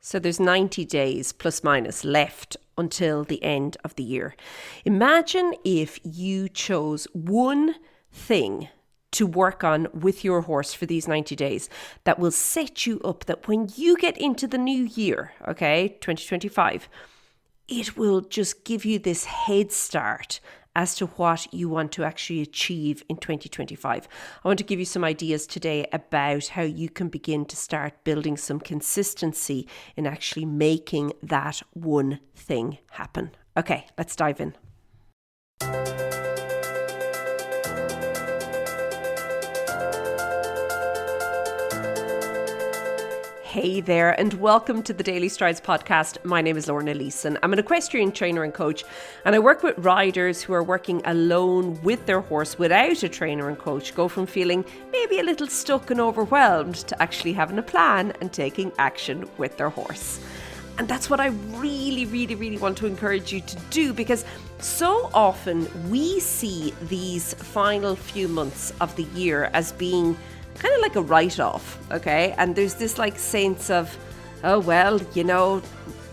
So there's 90 days plus minus left until the end of the year. Imagine if you chose one thing to work on with your horse for these 90 days that will set you up that when you get into the new year, okay, 2025, it will just give you this head start as to what you want to actually achieve in 2025. I want to give you some ideas today about how you can begin to start building some consistency in actually making that one thing happen. Okay, let's dive in. Hey there, and welcome to the Daily Strides podcast. My name is Lorna Leeson. I'm an equestrian trainer and coach, and I work with riders who are working alone with their horse without a trainer and coach, go from feeling maybe a little stuck and overwhelmed to actually having a plan and taking action with their horse. And that's what I really want to encourage you to do, because so often we see these final few months of the year as being kind of like a write-off, okay? And there's this like sense of, oh, well,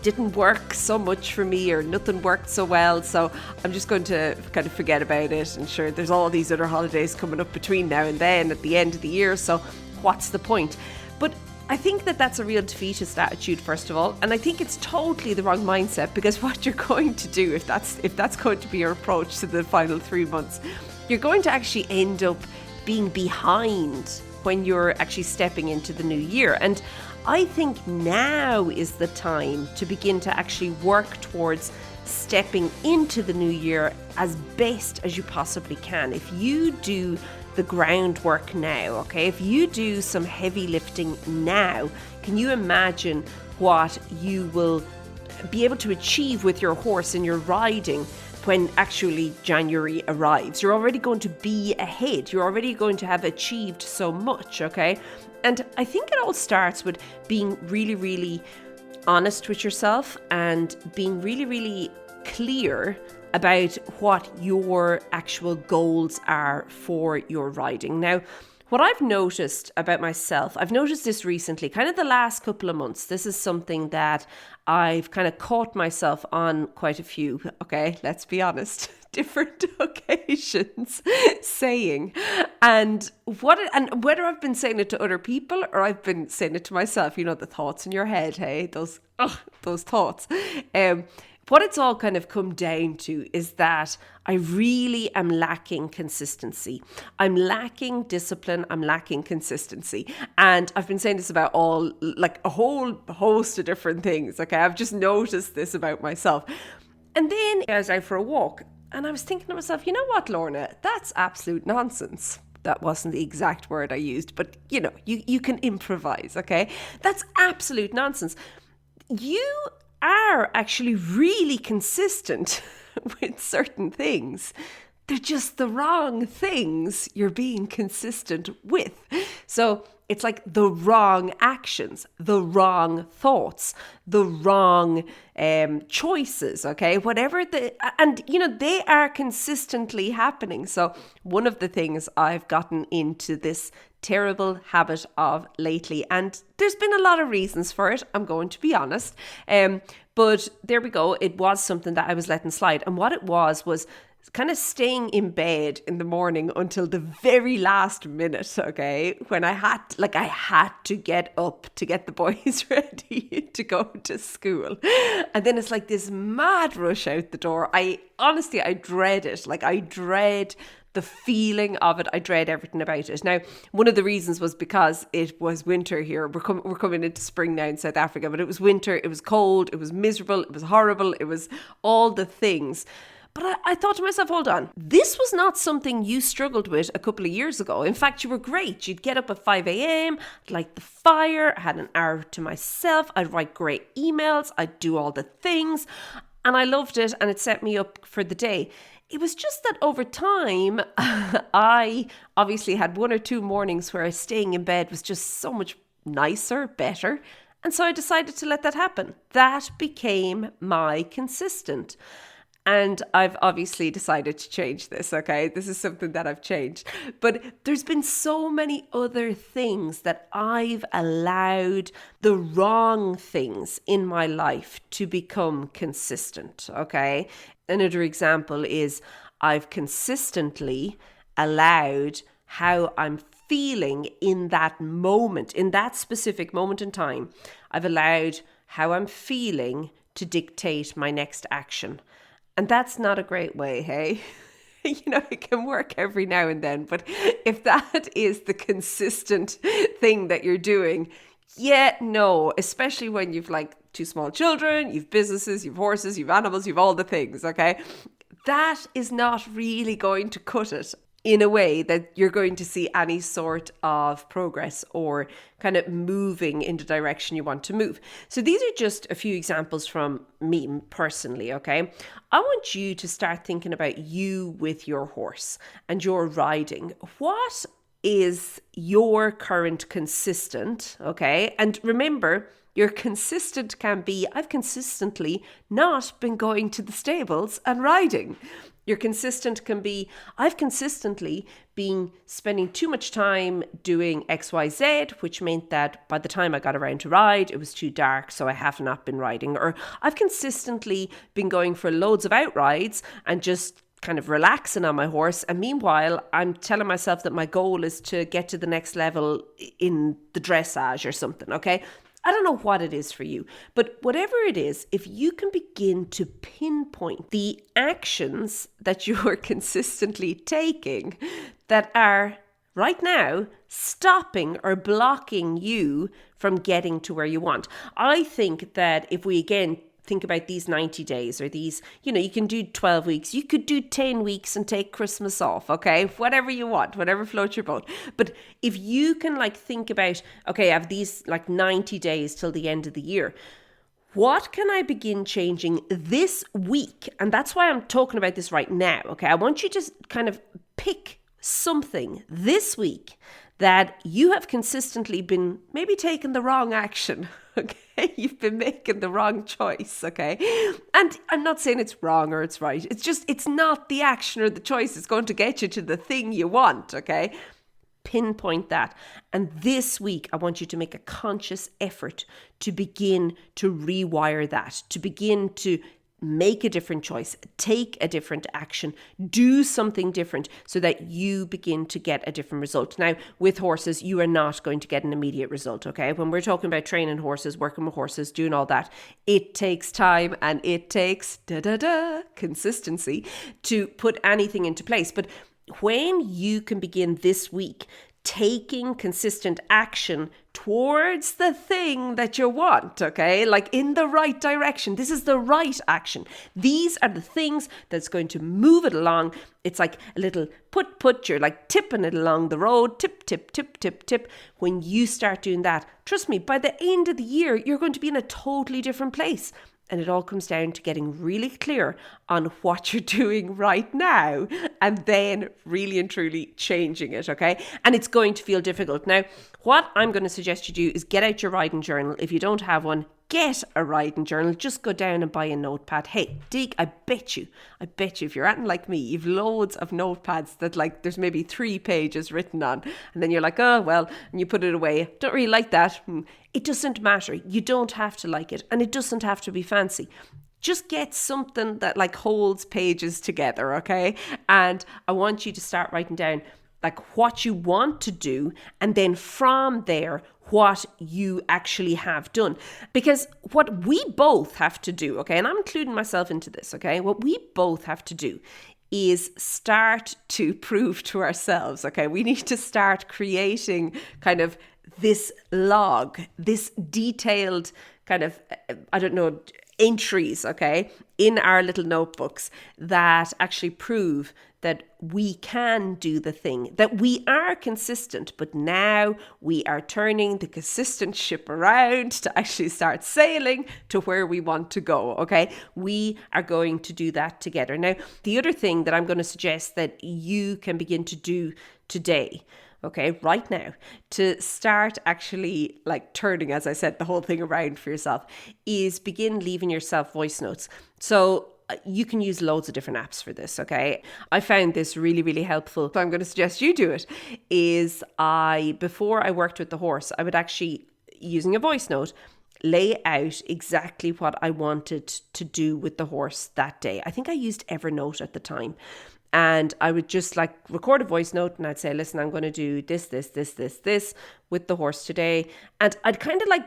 didn't work so much for me, or nothing worked so well, so I'm just going to kind of forget about it. And sure, there's all these other holidays coming up between now and then at the end of the year, so what's the point? But I think that that's a real defeatist attitude, first of all, and I think it's totally the wrong mindset, because what you're going to do, if that's going to be your approach to the final 3 months, you're going to actually end up being behind when you're actually stepping into the new year. And I think now is the time to begin to actually work towards stepping into the new year as best as you possibly can. If you do the groundwork now, okay, if you do some heavy lifting now, can you imagine what you will be able to achieve with your horse and your riding when actually January arrives? You're already going to be ahead. You're already going to have achieved so much, okay? And I think it all starts with being really honest with yourself and being really clear about what your actual goals are for your riding. Now, what I've noticed about myself, I've noticed this recently, kind of the last couple of months. This is something that I've kind of caught myself on quite a few, okay, let's be honest, different occasions saying. And whether I've been saying it to other people or I've been saying it to myself, the thoughts in your head, hey, those thoughts. What it's all kind of come down to is that I really am lacking consistency. I'm lacking discipline. I'm lacking consistency. And I've been saying this about a whole host of different things. Okay, I've just noticed this about myself. And then I was out for a walk and I was thinking to myself, you know what, Lorna, that's absolute nonsense. That wasn't the exact word I used, but you can improvise, okay? That's absolute nonsense. You are actually really consistent with certain things. They're just the wrong things you're being consistent with. So it's like the wrong actions, the wrong thoughts, the wrong choices, okay? They are consistently happening. So one of the things I've gotten into this terrible habit of lately, and there's been a lot of reasons for it, I'm going to be honest, but there we go. It was something that I was letting slide, and what it was kind of staying in bed in the morning until the very last minute, okay, when I had to get up to get the boys ready to go to school. And then it's like this mad rush out the door. I dread it. Like, I dread the feeling of it. I dread everything about it. Now, one of the reasons was because it was winter here. We're coming into spring now in South Africa, but it was winter. It was cold. It was miserable. It was horrible. It was all the things. But I thought to myself, hold on, this was not something you struggled with a couple of years ago. In fact, you were great. You'd get up at 5 a.m, I'd light the fire, I had an hour to myself, I'd write great emails, I'd do all the things, and I loved it, and it set me up for the day. It was just that over time, I obviously had one or two mornings where staying in bed was just so much nicer, better, and so I decided to let that happen. That became my consistent. And I've obviously decided to change this, okay? This is something that I've changed. But there's been so many other things that I've allowed the wrong things in my life to become consistent, okay? Another example is I've consistently allowed how I'm feeling in that moment, in that specific moment in time. I've allowed how I'm feeling to dictate my next action. And that's not a great way, hey? It can work every now and then, but if that is the consistent thing that you're doing, no, especially when you've like 2 small children, you've businesses, you've horses, you've animals, you've all the things, okay? That is not really going to cut it in a way that you're going to see any sort of progress or kind of moving in the direction you want to move. So these are just a few examples from me personally, okay? I want you to start thinking about you with your horse and your riding. What is your current consistent, okay? And remember, your consistent can be, I've consistently not been going to the stables and riding. Your consistent can be, I've consistently been spending too much time doing XYZ, which meant that by the time I got around to ride, it was too dark, so I have not been riding. Or I've consistently been going for loads of outrides and just kind of relaxing on my horse. And meanwhile, I'm telling myself that my goal is to get to the next level in the dressage or something, okay? I don't know what it is for you, but whatever it is, if you can begin to pinpoint the actions that you're consistently taking that are right now stopping or blocking you from getting to where you want. I think that if we again think about these 90 days or these, you can do 12 weeks, you could do 10 weeks and take Christmas off, okay? Whatever you want, whatever floats your boat. But if you can think about, okay, I have these 90 days till the end of the year. What can I begin changing this week? And that's why I'm talking about this right now, okay? I want you to kind of pick something this week that you have consistently been maybe taking the wrong action, okay? You've been making the wrong choice, okay? And I'm not saying it's wrong or it's right. It's just, it's not the action or the choice that's going to get you to the thing you want, okay? Pinpoint that. And this week, I want you to make a conscious effort to begin to rewire that, to begin to make a different choice, take a different action, do something different so that you begin to get a different result. Now, with horses, you are not going to get an immediate result, okay? When we're talking about training horses, working with horses, doing all that, it takes time and it takes consistency to put anything into place. But when you can begin this week taking consistent action towards the thing that you want, okay? In the right direction. This is the right action. These are the things that's going to move it along. It's like a little put, you're tipping it along the road, tip, tip, tip, tip, tip. When you start doing that, trust me, by the end of the year, you're going to be in a totally different place. And it all comes down to getting really clear on what you're doing right now and then really and truly changing it, okay? And it's going to feel difficult. Now, what I'm going to suggest you do is get out your riding journal. If you don't have one, get a riding journal. Just go down and buy a notepad. Hey, Dig, I bet you, if you're acting like me, you've loads of notepads that there's maybe 3 pages written on. And then you're like, oh, well, and you put it away. Don't really like that. It doesn't matter. You don't have to like it. And it doesn't have to be fancy. Just get something that holds pages together, okay? And I want you to start writing down what you want to do, and then from there, what you actually have done. Because what we both have to do, okay, and I'm including myself into this, okay, what we both have to do is start to prove to ourselves, okay, we need to start creating kind of this log, this detailed kind of, entries, okay, in our little notebooks that actually prove that we can do the thing, that we are consistent, but now we are turning the consistent ship around to actually start sailing to where we want to go, okay? We are going to do that together. Now, the other thing that I'm going to suggest that you can begin to do today, okay, right now, to start actually turning, as I said, the whole thing around for yourself, is begin leaving yourself voice notes. So you can use loads of different apps for this, okay? I found this really, really helpful. So I'm going to suggest you do it. Before I worked with the horse, I would actually, using a voice note, lay out exactly what I wanted to do with the horse that day. I think I used Evernote at the time. And I would just like record a voice note and I'd say, listen, I'm going to do this with the horse today. And I'd kind of like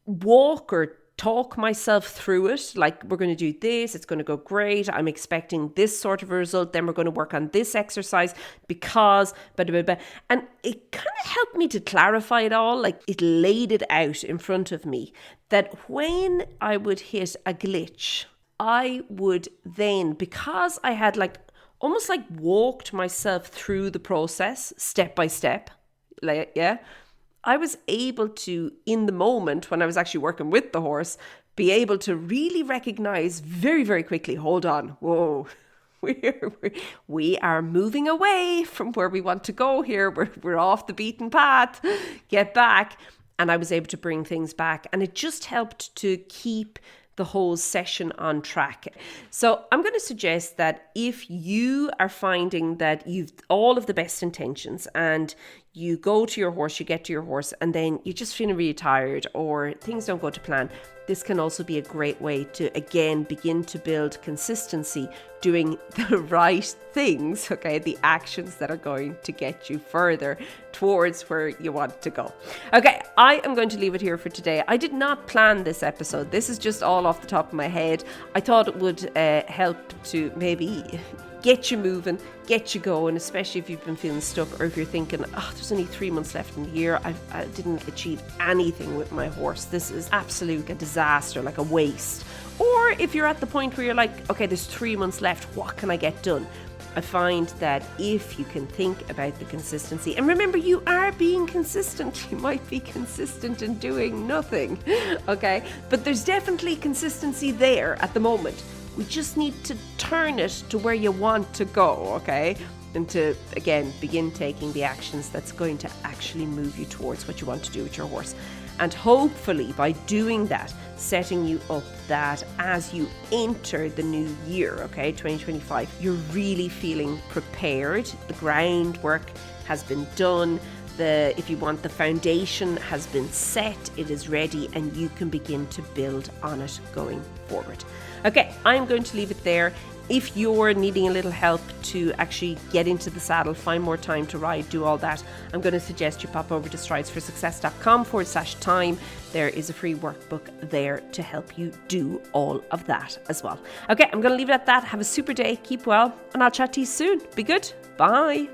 walk or talk myself through it. Like, we're going to do this. It's going to go great. I'm expecting this sort of a result. Then we're going to work on this exercise because, blah, blah, blah. And it kind of helped me to clarify it all. Like, it laid it out in front of me that when I would hit a glitch, I would then, because I had like almost like walked myself through the process step by step, like, yeah, I was able to, in the moment when I was actually working with the horse, be able to really recognize very, very quickly, hold on, whoa, we are moving away from where we want to go here. We're off the beaten path, get back. And I was able to bring things back. And it just helped to keep the whole session on track. So I'm going to suggest that if you are finding that you've all of the best intentions and you go to your horse, you get to your horse, and then you're just feeling really tired or things don't go to plan, this can also be a great way to, again, begin to build consistency, doing the right things, okay, the actions that are going to get you further towards where you want to go. Okay, I am going to leave it here for today. I did not plan this episode. This is just all off the top of my head. I thought it would help to maybe get you moving, get you going, especially if you've been feeling stuck or if you're thinking, oh, there's only 3 months left in the year. I didn't achieve anything with my horse. This is absolute a disaster, like a waste. Or if you're at the point where you're like, okay, there's 3 months left. What can I get done? I find that if you can think about the consistency, and remember, you are being consistent. You might be consistent in doing nothing, okay? But there's definitely consistency there at the moment. We just need to turn it to where you want to go, okay? And to, again, begin taking the actions that's going to actually move you towards what you want to do with your horse. And hopefully by doing that, setting you up that as you enter the new year, okay, 2025, you're really feeling prepared. The groundwork has been done. If you want, the foundation has been set, it is ready, and you can begin to build on it going forward. Okay, I'm going to leave it there. If you're needing a little help to actually get into the saddle, find more time to ride, do all that, I'm going to suggest you pop over to stridesforsuccess.com/time. There is a free workbook there to help you do all of that as well. Okay, I'm going to leave it at that. Have a super day, keep well, and I'll chat to you soon. Be good. Bye.